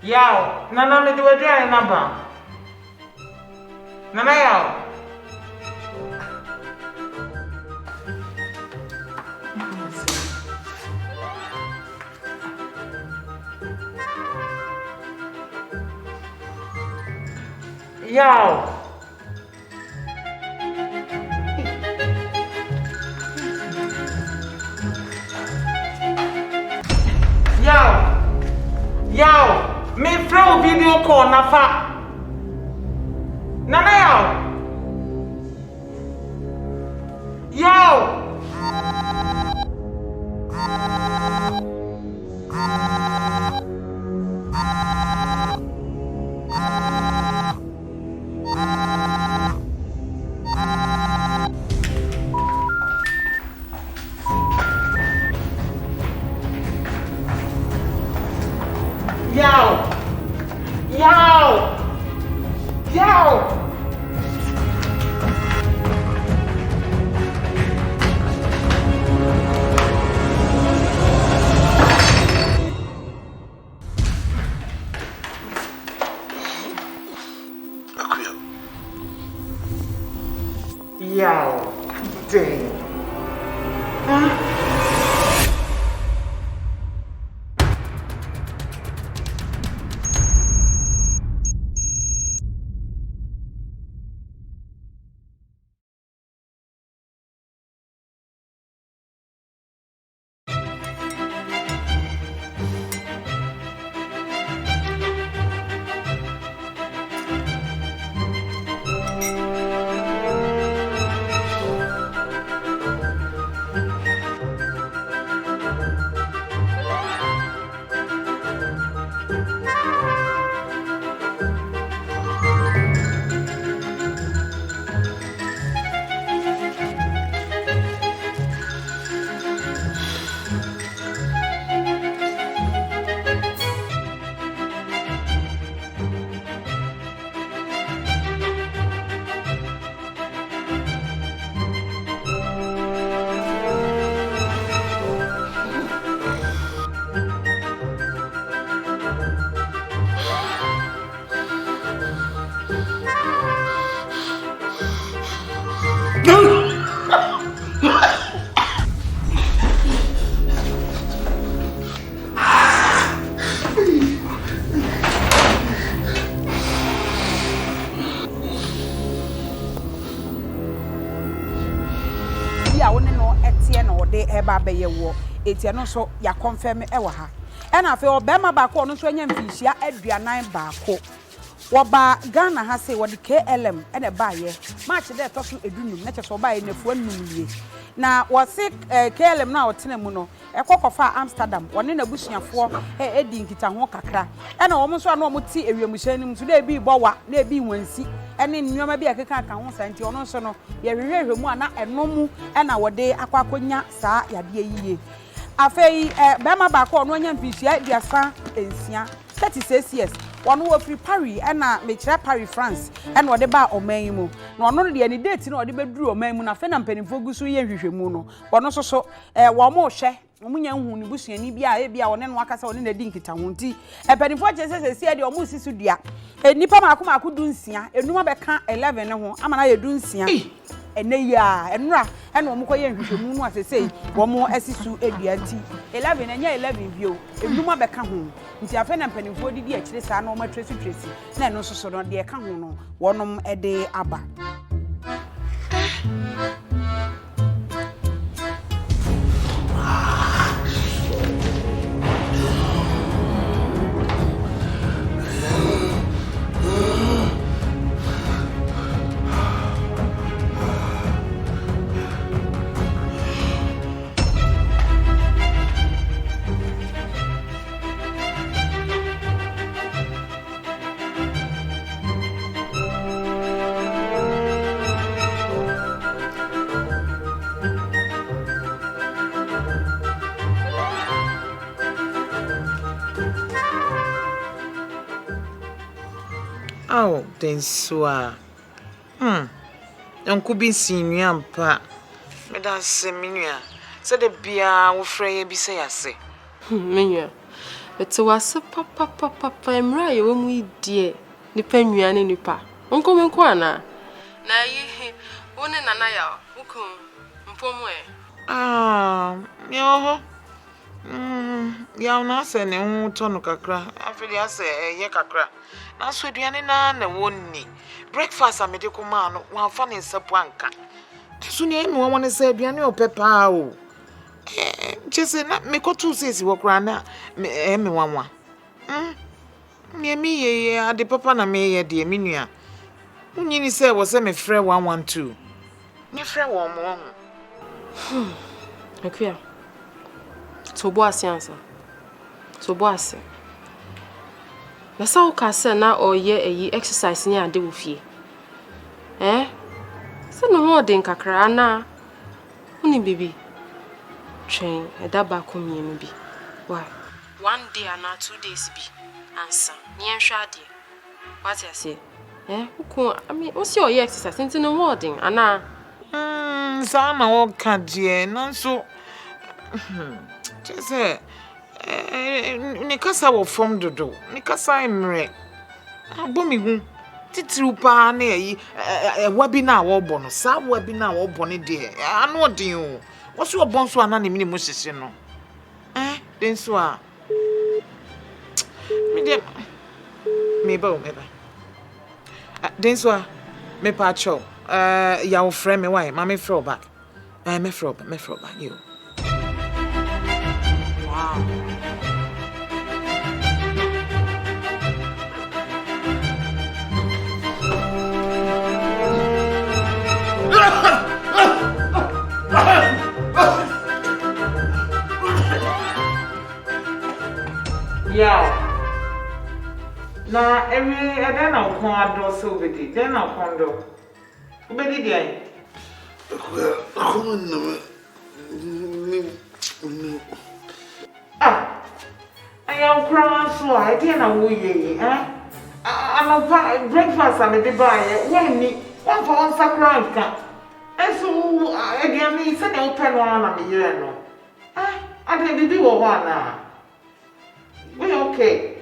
Yow, Nana me do a dry number. Nana yow. Yow. Yow. Me throw video call na fa. Nana yow. Yow, dang. Eba be ye wo etia no so ya confirm ewa ha e na afi obema ba ko no so anya mfihia aduanan ba ko wo ba Ghana ha se wo de KLM e na ba ye match de to so edunum na cheso ba ye nafu anum ye na wo se KLM na otena mu no e kokofa Amsterdam woni na busuafo edi nkita ho kakra e na wo mo so na wo ti ewiamuhyan nim so na ebi bowa na ebi wansi ene nnyoma bi akeka aka ho santi ono so no ye hwehwehwe mu ana enomu e na wode akwakonya saa yade yiye afei bema ba ko no anya mfihia diasa ensia 36 years wono wo free Paris e na mechira Paris France e na wode ba oman mu na ono de ani date na wode beduru oman mu na fe na mpanimfo gusu ye hwehwemu no wono so so wo mo hwe omunya hu ni busuani bia e bia wone no akasa wone na di nkita ho nti epanifo chesese de omu sisu dua nipa maako dunsia enuma beka 11 ne ho amana ye dunsia ene ya enura ene omu koye nhwehwemu no asesei wo mo asisu edua nti 11 enya 11 bio enuma beka ho nti afa na mpanifo didi akire saa na o ma tresi na eno soso no de ka ho no wonom ede aba Oh, then so Uncle be seen yampa. Madam Seminia said the beer will fray be say I say. Menua. It's was papa emra ye wemu idie. Nipa nnuane nipa. Onko menko ana. Na ye woni nana ya wuku mpomu e. Yo. Ya na se ne hu to no kakra. Afili ase ye kakra. Na so aduane na wonni. Breakfast amede kuma no wan fa ne nsapu anka. So ne emi won ne se aduane opepa o. Jese na me ko tu sesi wo kra na me wanwa. Me ye ade papa na me ye de me nua. Unyini se wo se me frɛ 112. Me frɛ wo mo. Akua. To bo asiansa. To bo ase. Na sa wo ka se na oye eyi exercise ni ade wo fie. Se no ho de nkakra na. Uni bibi. Train edaba komienu bi. Why? 1 day and 2 days bi. Answer. Ni enhwa ade. What you say? I mean, what's your exercise? Into no holding, ana. Sana wo ka die, nanso. Just ni kasa wo form dodo. Ni kasa emre. Abomi hu. Titiri pa na yi wabi na wo bo no. Sa wabi na wo bo ne de. Anu odin o. Wo so bon so ana ne mini mo hihye no. Den so a. Me ba. Den so a me pa cho. Ya wo frɛ me why? Ma me frɛ back. Me frɛ back you. Wow. Yeah. Na every then I'll come ado so bedi. Then I'll come do. Bedi dey. I am crying so I didn't wo ye I'm breakfast am dey buy when ni one for one sakran ka. Eso again me say dey open one na me here no. I dey bibi wo ho ana. We okay.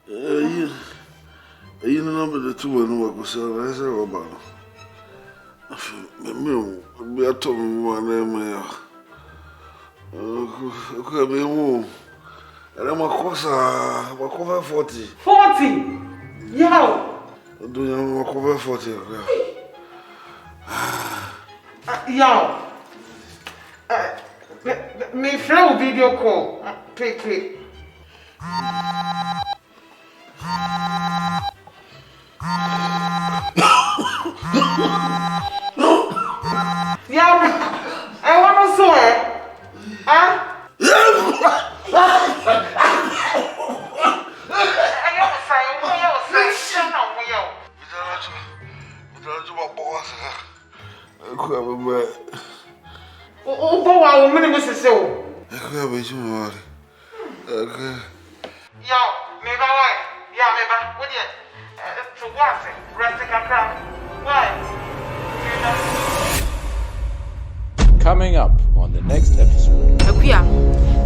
You know the two and what was I say about. Me told me one name. Okay, me home. And I'm a course, I'm a cover 40. 40? Yo! Do you know a cover 40? Yo! Me friend video call. Quick. Yeah, I want to swear. Coming up on the next episode. Akuya,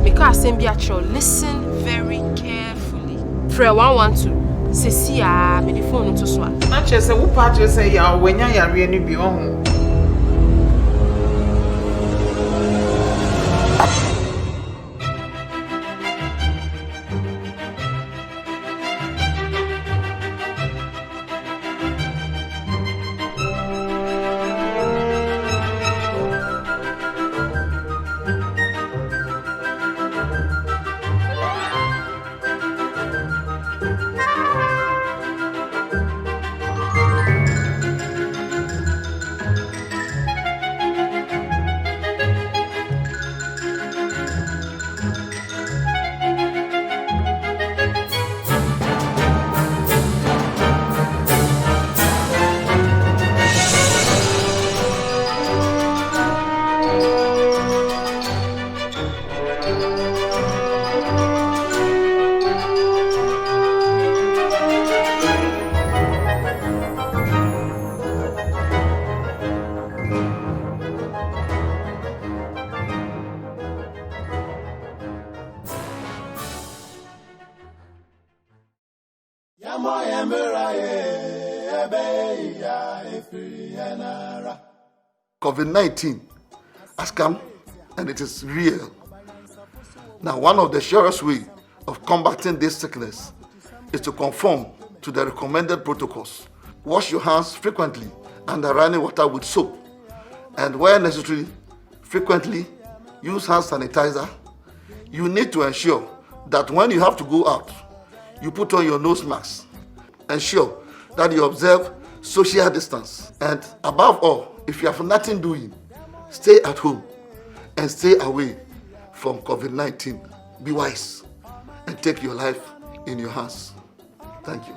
because listen very carefully. Prayer 112. Sesia, me the phone to swat. Not just a whoop part you say ya when ya really be on. COVID-19 has come and it is real. Now, one of the surest ways of combating this sickness is to conform to the recommended protocols. Wash your hands frequently under running water with soap, and where necessary, frequently use hand sanitizer. You need to ensure that when you have to go out, you put on your nose mask. Ensure that you observe social distance. And above all, if you have nothing doing, stay at home and stay away from COVID-19. Be wise and take your life in your hands. Thank you.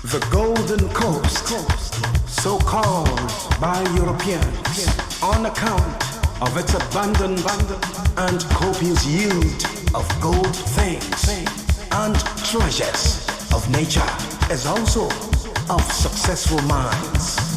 The Golden Coast, so called by Europeans on account of its abundant and copious yield of gold things and treasures of nature, as also of successful minds.